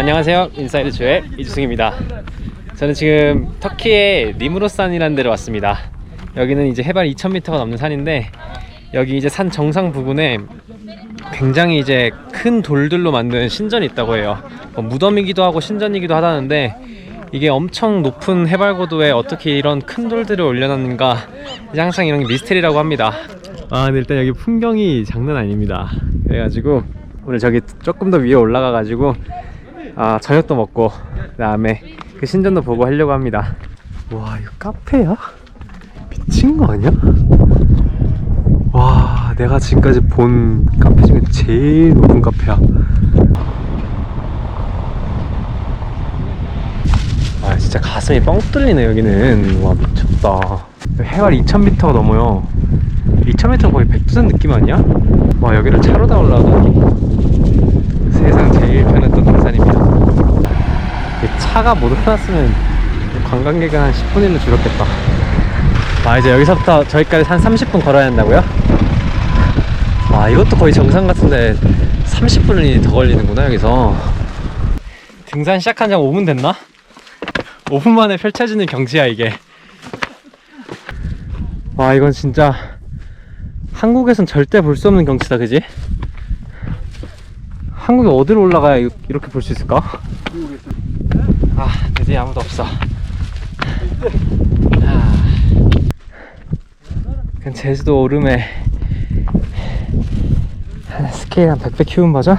안녕하세요. 인사이드 조의 이주승입니다. 저는 지금 터키의 리무로산이라는 데로 왔습니다. 여기는 이제 해발 2000m가 넘는 산인데, 여기 이제 산 정상 부근에 굉장히 이제 큰 돌들로 만든 신전이 있다고 해요. 무덤이기도 하고 신전이기도 하다는데, 이게 엄청 높은 해발 고도에 어떻게 이런 큰 돌들을 올려놨는가, 이제 항상 이런 게 미스테리라고 합니다. 근데 일단 여기 풍경이 장난 아닙니다. 그래가지고 오늘 저기 조금 더 위에 올라가가지고 저녁도 먹고 그 다음에 그 신전도 보고 하려고 합니다. 와, 이거 카페야? 미친 거 아니야? 와, 내가 지금까지 본 카페 중에 제일 높은 카페야. 진짜 가슴이 뻥 뚫리네. 여기는 와, 미쳤다. 해발 2000m가 넘어요. 2000m 거의 백두산 느낌 아니야? 와, 여기를 차로 다 올라가다니. 세상 제일 편했던 등산입니다. 차가 못 올랐으면 관광객은 한 10분의 1로 줄었겠다. 이제 여기서부터 저기까지 한 30분 걸어야 한다고요? 이것도 거의 정상 같은데 30분이 더 걸리는구나. 여기서 등산 시작한 지 한 5분 됐나? 5분 만에 펼쳐지는 경치야 이게. 이건 진짜 한국에선 절대 볼 수 없는 경치다, 그지? 한국에 어디로 올라가야 이렇게 볼 수 있을까? 드디어 아무도 없어. 그냥 제주도 오름에 스케일 한 100배 키운 버전?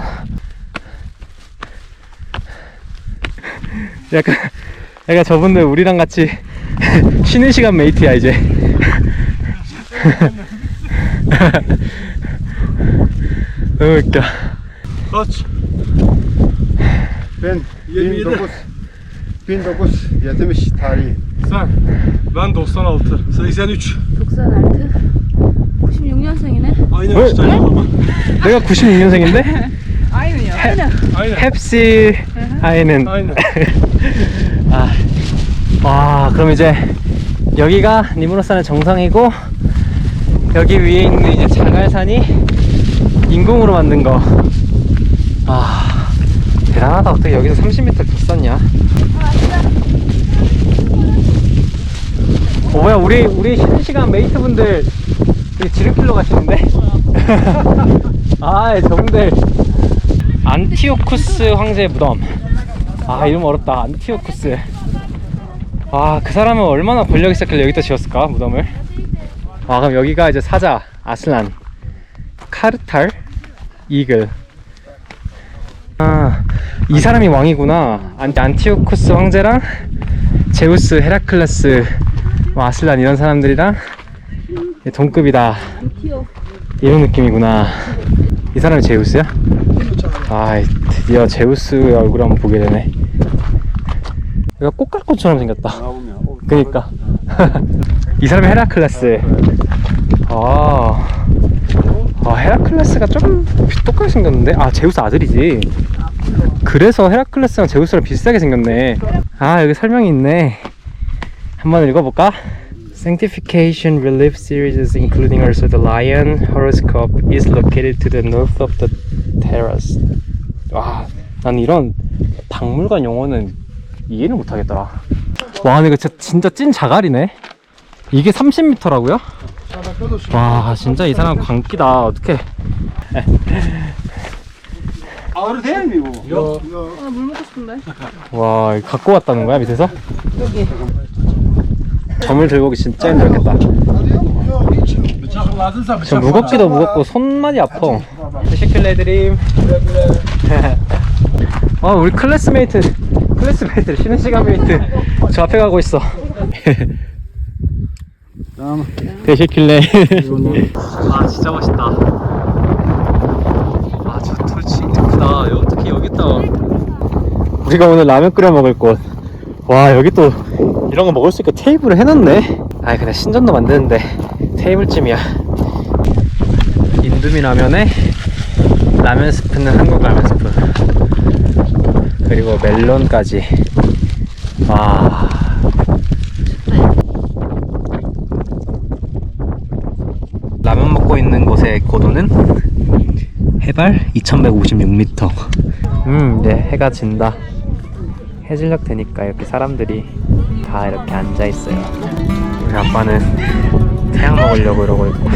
약간 저분들 우리랑 같이 쉬는 시간 메이트야 이제. 너무 웃겨. Kaç? Ben 1970 tarihi. Sen? Ben 96. 83. 96? 96년생이네? Aynı 왜? yaştayız o zaman. 내가 96년생인데? 아니요. Aynen. 헵시 아이는. Aynen. 그럼 이제 여기가 리무로산의 정상이고, 여기 위에 있는 이제 자갈산이 인공으로 만든 거. 대단하다. 어떻게 여기서 30m를 더 썼냐? 뭐야, 우리 쉬는 시간 메이트분들 되게 지름길로 가시는데? 저분들 안티오쿠스 황제의 무덤. 이름 어렵다. 안티오쿠스. 그 사람은 얼마나 권력 있었길래 여기다 지었을까, 무덤을? 그럼 여기가 이제 사자 아슬란, 카르탈 이글. 이 사람이 왕이구나. 안티오쿠스 황제랑 제우스, 헤라클레스, 아슬란 이런 사람들이랑 동급이다, 이런 느낌이구나. 이 사람이 제우스야? 드디어 제우스의 얼굴 한번 보게 되네. 이거 꽃갈콘처럼 생겼다. 그니까. 이 사람이 헤라클레스. 헤라클레스가 좀 똑같이 생겼는데? 제우스 아들이지. 그래서 헤라클레스랑 제우스랑 비슷하게 생겼네. 여기 설명이 있네. 한번 읽어볼까? Sanctification Relief Series including also the Lion horoscope is located to the north of the terrace. 난 이런 박물관 용어는 이해를 못하겠더라. 근데 이거 진짜 찐 자갈이네. 이게 30m라고요? 진짜 이 사람 광기다. 어떡해. Ağrı değil mi bu? Yok. 물 먹고 싶은데? 이거 갖고 왔다는 거야, 밑에서? 여기. 점을 들고 오기 진짜 힘들겠다. Bıçak lazımsa bıçak. 저 무겁기도 무겁고 손만이 아파. 시킬레 드림. 우리 클래스메이트를 쉬는 시간 메이트 저 앞에 가고 있어. 대시킬레. 진짜 멋있다. 저 돌 진짜 크다. 어떻게 여기 있다. 우리가 오늘 라면 끓여 먹을 곳. 여기 또 이런 거 먹을 수 있게 테이블을 해놨네. 그냥 신전도 만드는데 테이블쯤이야. 인두미 라면에 라면 스프는 한국 라면 스프, 그리고 멜론까지. 라면 먹고 있는 곳의 고도는 해발 2156m. 이제 해가 진다. 해질녘 되니까 이렇게 사람들이 다 이렇게 앉아 있어요. 우리 아빠는 태양 먹으려고 이러고 있고.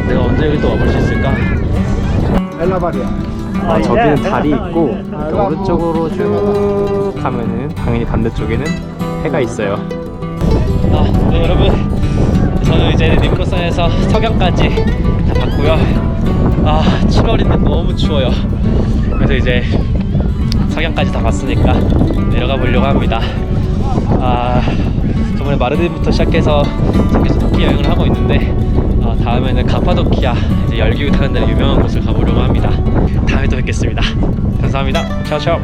내가 언제 여기 또 와볼 수 있을까? 아, 저기는 달이 있고 이렇게 오른쪽으로 쭉 가면은 당연히 반대쪽에는 해가 있어요. 네, 여러분, 저는 이제 리무로산에서 석양까지 다 봤고요. 7월인데 너무 추워요. 그래서 이제 석양까지 다 봤으니까 내려가 보려고 합니다. 저번에 마르디부터 시작해서 계속 터키 여행을 하고 있는데 다음에는 카파도키아 이제 열기구 타는 데는 유명한 곳을 가보려고 합니다. 다음에 또 뵙겠습니다. 감사합니다. 차오차오.